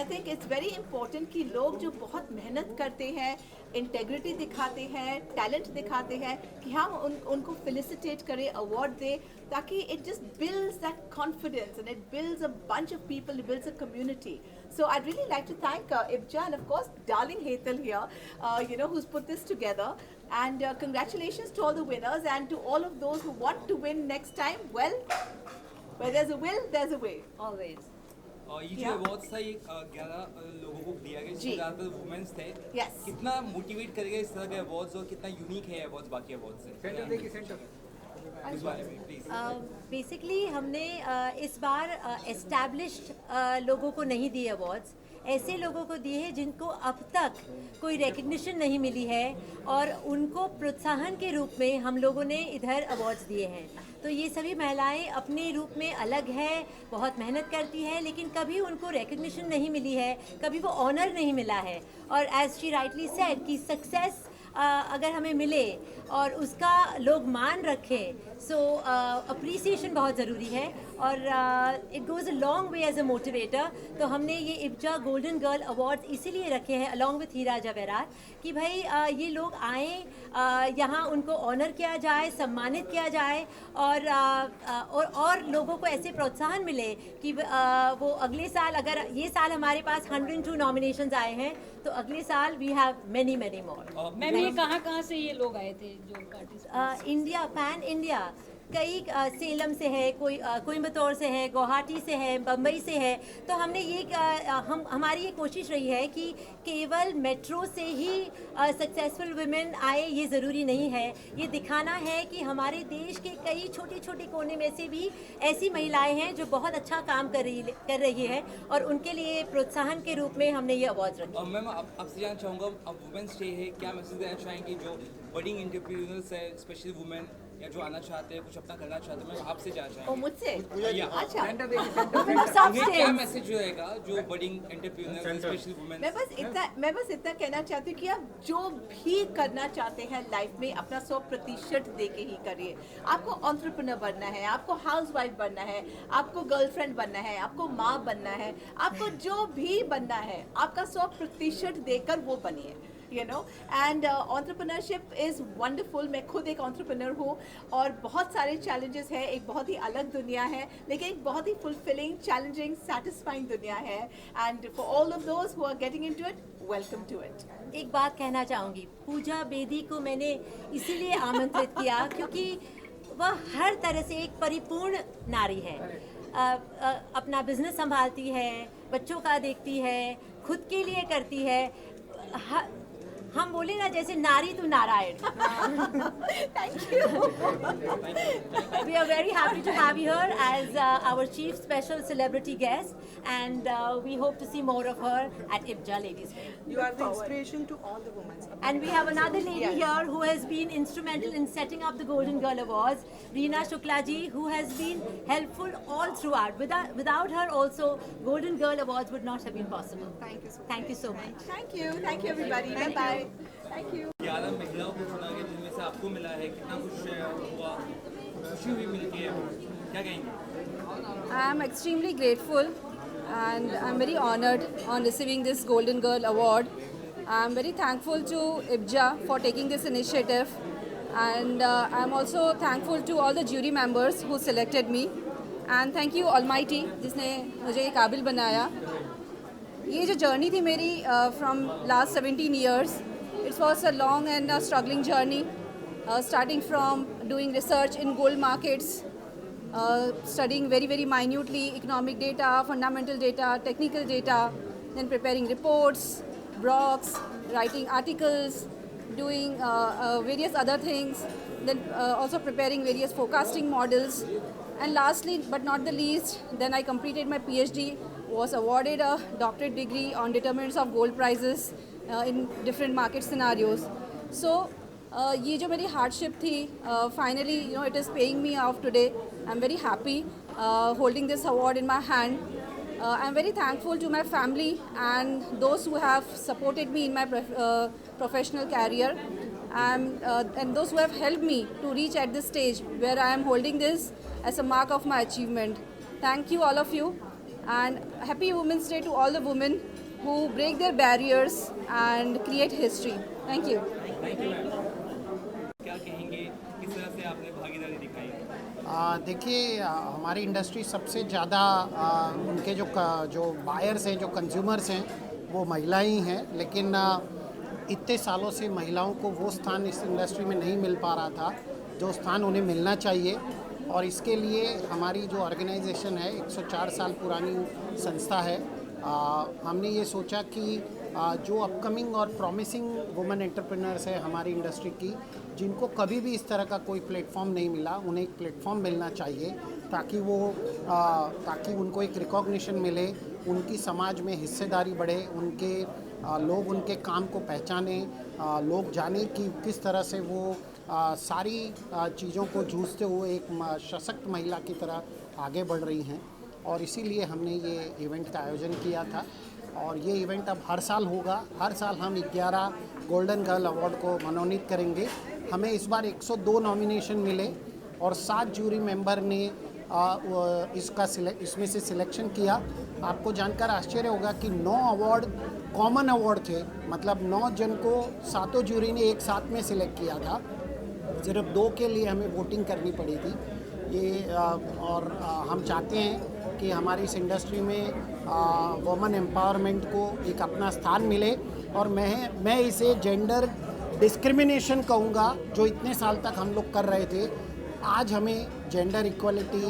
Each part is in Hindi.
I think it's very important कि लोग जो बहुत मेहनत करते हैं, इंटेग्रिटी दिखाते हैं, टैलेंट दिखाते हैं, कि हम उनको फेलिसिटेट करें, अवार्ड दें, ताकि it just builds that confidence and it builds a bunch of people, it builds a community. So I'd really like to thank Ibja and of course darling Hetal here, who's put this together. And congratulations to all the winners and to all of those who want to win next time. Well, where there's a will, there's a way. Always. ये जो अवार्ड्स था ये 11 लोगों को दिया गया, जिसमें ज़्यादातर वुमेन्स थे. Yes. कितना मोटिवेट करेगा इस तरह के अवार्ड्स और कितना यूनिक है अवार्ड्स बाकी अवार्ड्स से? इस बारे में प्लीज. बेसिकली हमने इस बार एस्टैब्लिश्ड लोगों को नहीं दिए अवार्ड्स, ऐसे लोगों को दिए हैं जिनको अब तक कोई रिकग्निशन नहीं मिली है और उनको प्रोत्साहन के रूप में हम लोगों ने इधर अवार्ड्स दिए हैं. तो ये सभी महिलाएं अपने रूप में अलग है, बहुत मेहनत करती है, लेकिन कभी उनको रिकग्निशन नहीं मिली है, कभी वो ऑनर नहीं मिला है. और एज शी राइटली सेड कि सक्सेस अगर हमें मिले और उसका लोग मान रखें, सो अप्रिसिएशन बहुत ज़रूरी है और it goes a long way as a motivator. तो हमने ये इब्जा गोल्डन गर्ल अवार्ड्स इसीलिए रखे हैं अलॉन्ग विथ हीरा जवेरात कि भाई ये लोग आएँ, यहाँ उनको ऑनर किया जाए, सम्मानित किया जाए और लोगों को ऐसे प्रोत्साहन मिले कि वो अगले साल, अगर ये साल हमारे पास 102 नॉमिनेशंस आए हैं तो अगले साल we have many more. Ma'am ये कहाँ से ये लोग आए थे जो पार्टिसिपेट? इंडिया, पैन इंडिया, कई सेलम से है, कोई कोयम्बतौर से है, गुवाहाटी से है, बम्बई से है. तो हमने ये हमारी ये कोशिश रही है कि केवल मेट्रो से ही सक्सेसफुल वुमेन आए ये ज़रूरी नहीं है. ये दिखाना है कि हमारे देश के कई छोटे छोटे कोने में से भी ऐसी महिलाएं हैं जो बहुत अच्छा काम कर रही है और उनके लिए प्रोत्साहन के रूप में हमने ये अवार्ड्स रखे. मैम आपसे जानना चाहूँगा, अब वुमेन्स डे है, क्या मैसेज देना चाहेंगे जो बडिंग एंटरप्रेन्योर्स है, स्पेशली वुमेन या जो आना चाहते हैं, कुछ अपना करना चाहते हैं, मैं आपसे जानना चाहेंगे. मुझसे? अच्छा, सबसे क्या मैसेज रहेगा जो बडिंग एंटरप्रेन्योर्स स्पेशली वुमेन? मैं बस इतना कहना चाहती हूँ कि आप जो भी करना चाहते हैं लाइफ में अपना 100% दे के ही करिए. आपको एंटरप्रेन्योर बनना है, आपको हाउसवाइफ बनना है, आपको गर्लफ्रेंड बनना है, आपको माँ बनना है, आपको जो भी बनना है आपका 100% देकर वो बनिए. And entrepreneurship is wonderful. मैं खुद एक एंटरप्रेन्योर हूँ और बहुत सारे चैलेंजेस है. एक बहुत ही अलग दुनिया है, लेकिन एक बहुत ही फुलफिलिंग, चैलेंजिंग, सेटिस्फाइंग दुनिया है. And for all of those who are getting into it, welcome to it. एक बात कहना चाहूँगी, पूजा बेदी को मैंने इसीलिए आमंत्रित किया क्योंकि वह हर तरह से एक परिपूर्ण नारी है. अपना बिजनेस संभालती है, बच्चों का देखती है, खुद के लिए करती है. हम बोले ना जैसे नारी तो Narayan. Thank you. We are very happy to have you here as our chief special celebrity guest, and we hope to see more of her at IBJA Ladies Fair. You are the inspiration to all the women. And we have another lady here who has been instrumental in setting up the Golden Girl Awards, Reena Shukla ji, who has been helpful all throughout. Without her also, Golden Girl Awards would not have been possible. Thank you so much. Thank you so much. Thank you everybody. Bye bye. Thank you. 11 महिलाओं को चुना गया, जिनमें से आपको मिला है, कितना खुश हुआ, खुशी हुई मिलती है, क्या कहेंगे? I am extremely grateful and I am very honored on receiving this Golden Girl Award. I am very thankful to IBJA for taking this initiative, and I am also thankful to all the jury members who selected me, and thank you Almighty जिसने मुझे ये काबिल बनाया. ये जो जर्नी थी मेरी from last 17 years, it was a long and a struggling journey, starting from doing research in gold markets, studying very minutely economic data, fundamental data, technical data, then preparing reports, blogs, writing articles, doing various other things, then also preparing various forecasting models, and lastly but not the least, then I completed my PhD, was awarded a doctorate degree on determinants of gold prices in different market scenarios. So ये जो मेरी hardship थी, finally it is paying me off today. I'm very happy holding this award in my hand. I'm very thankful to my family and those who have supported me in my professional career, and those who have helped me to reach at this stage where I am holding this as a mark of my achievement. Thank you all of you, and happy Women's Day to all the women who break their barriers and create history. Thank you. Thank you ma'am. क्या कहेंगे, किस तरह से आपने भागीदारी दिखाई? देखिए, हमारी इंडस्ट्री सबसे ज़्यादा उनके जो बायर्स हैं, जो कंज्यूमर्स हैं, वो महिलाएं ही हैं। लेकिन इतने सालों से महिलाओं को वो स्थान इस इंडस्ट्री में नहीं मिल पा रहा था जो स्थान उन्हें मिलना चाहिए। और इसके लिए हमारी जो ऑर्गेनाइजेशन है, 104 साल पुरानी संस्था है, हमने ये सोचा कि जो अपकमिंग और प्रॉमिसिंग वुमेन एंटरप्रेन्योर्स है हमारी इंडस्ट्री की, जिनको कभी भी इस तरह का कोई प्लेटफॉर्म नहीं मिला, उन्हें एक प्लेटफॉर्म मिलना चाहिए ताकि उनको एक रिकॉग्निशन मिले, उनकी समाज में हिस्सेदारी बढ़े, लोग उनके काम को पहचाने, लोग जाने कि किस तरह से वो सारी चीज़ों को जूझते हुए एक सशक्त महिला की तरह आगे बढ़ रही हैं। और इसीलिए हमने ये इवेंट का आयोजन किया था। और ये इवेंट अब हर साल होगा। हर साल हम 11 गोल्डन गर्ल अवार्ड को मनोनीत करेंगे। हमें इस बार 102 नॉमिनेशन मिले और 7 जूरी मेंबर ने इसमें से सिलेक्शन किया। आपको जानकर आश्चर्य होगा कि 9 अवार्ड कॉमन अवार्ड थे, मतलब 9 जन को 7 जूरी ने एक साथ में सिलेक्ट किया था। सिर्फ 2 के लिए हमें वोटिंग करनी पड़ी थी। और हम चाहते हैं कि हमारी इस इंडस्ट्री में वुमेन एम्पावरमेंट को एक अपना स्थान मिले। और मैं इसे जेंडर डिस्क्रिमिनेशन कहूँगा, जो इतने साल तक हम लोग कर रहे थे। आज हमें जेंडर इक्वलिटी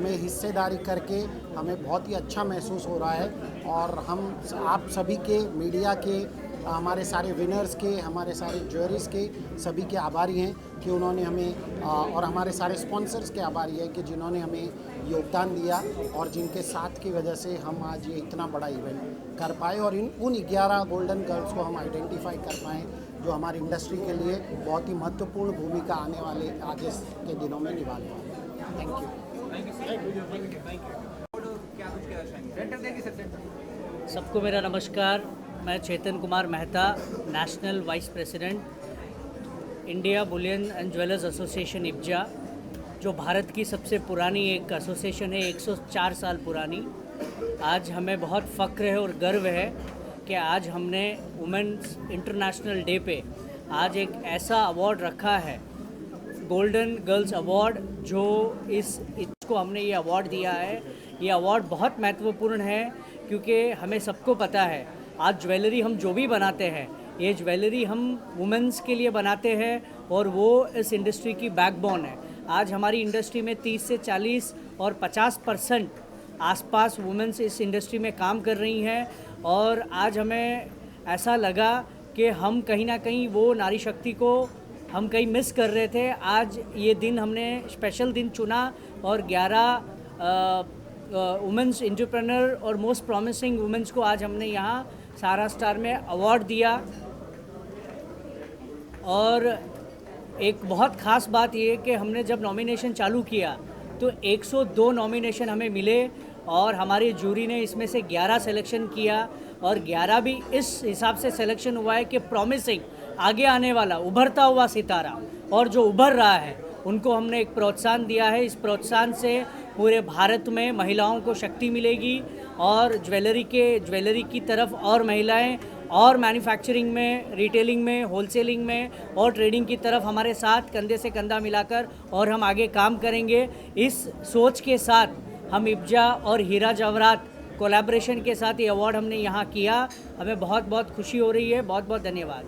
में हिस्सेदारी करके हमें बहुत ही अच्छा महसूस हो रहा है। और हम आप सभी के, मीडिया के, हमारे सारे विनर्स के, हमारे सारे ज्यूरीज के, सभी के आभारी हैं कि उन्होंने हमें, और हमारे सारे स्पॉन्सर्स के आभारी हैं कि जिन्होंने हमें योगदान दिया और जिनके साथ की वजह से हम आज ये इतना बड़ा इवेंट कर पाए और उन 11 गोल्डन गर्ल्स को हम आइडेंटिफाई कर पाएँ जो हमारी इंडस्ट्री के लिए बहुत ही महत्वपूर्ण भूमिका आने वाले आगे के दिनों में निभाने वाले। Thank you. सबको मेरा नमस्कार। मैं Chetan Kumar Mehta, national vice president India bullion and jewellers association IBJA, जो भारत की सबसे पुरानी एक एसोसिएशन है, 104 साल पुरानी। आज हमें बहुत फ़ख्र है और गर्व है कि आज हमने वुमेन्स इंटरनेशनल डे पे आज एक ऐसा अवार्ड रखा है, गोल्डन गर्ल्स अवार्ड, जो इसको हमने ये अवार्ड दिया है। ये अवार्ड बहुत महत्वपूर्ण है क्योंकि हमें सबको पता है आज ज्वेलरी हम जो भी बनाते हैं, ये ज्वेलरी हम वुमेन्स के लिए बनाते हैं और वो इस इंडस्ट्री की बैकबोन है। आज हमारी इंडस्ट्री में 30 से 40 और 50% आसपास वुमेन्स इस इंडस्ट्री में काम कर रही हैं। और आज हमें ऐसा लगा कि हम कहीं ना कहीं वो नारी शक्ति को हम कहीं मिस कर रहे थे। आज ये दिन हमने स्पेशल दिन चुना और 11 वुमेन्स एंटरप्रेन्योर और मोस्ट प्रॉमिसिंग वुमेन्स को आज हमने यहाँ सारा स्टार में अवार्ड दिया। और एक बहुत ख़ास बात ये कि हमने जब नॉमिनेशन चालू किया तो 102 नॉमिनेशन हमें मिले और हमारी जूरी ने इसमें से 11 सिलेक्शन किया और 11 भी इस हिसाब से सिलेक्शन हुआ है कि प्रॉमिसिंग, आगे आने वाला उभरता हुआ सितारा, और जो उभर रहा है उनको हमने एक प्रोत्साहन दिया है। इस प्रोत्साहन से पूरे भारत में महिलाओं को शक्ति मिलेगी और ज्वेलरी की तरफ और महिलाएं और मैन्युफैक्चरिंग में, रिटेलिंग में, होलसेलिंग में और ट्रेडिंग की तरफ हमारे साथ कंधे से कंधा मिलाकर और हम आगे काम करेंगे। इस सोच के साथ हम इब्जा और हीरा जवाहरात कोलैबोरेशन के साथ ये अवार्ड हमने यहाँ किया। हमें बहुत बहुत खुशी हो रही है। बहुत बहुत धन्यवाद।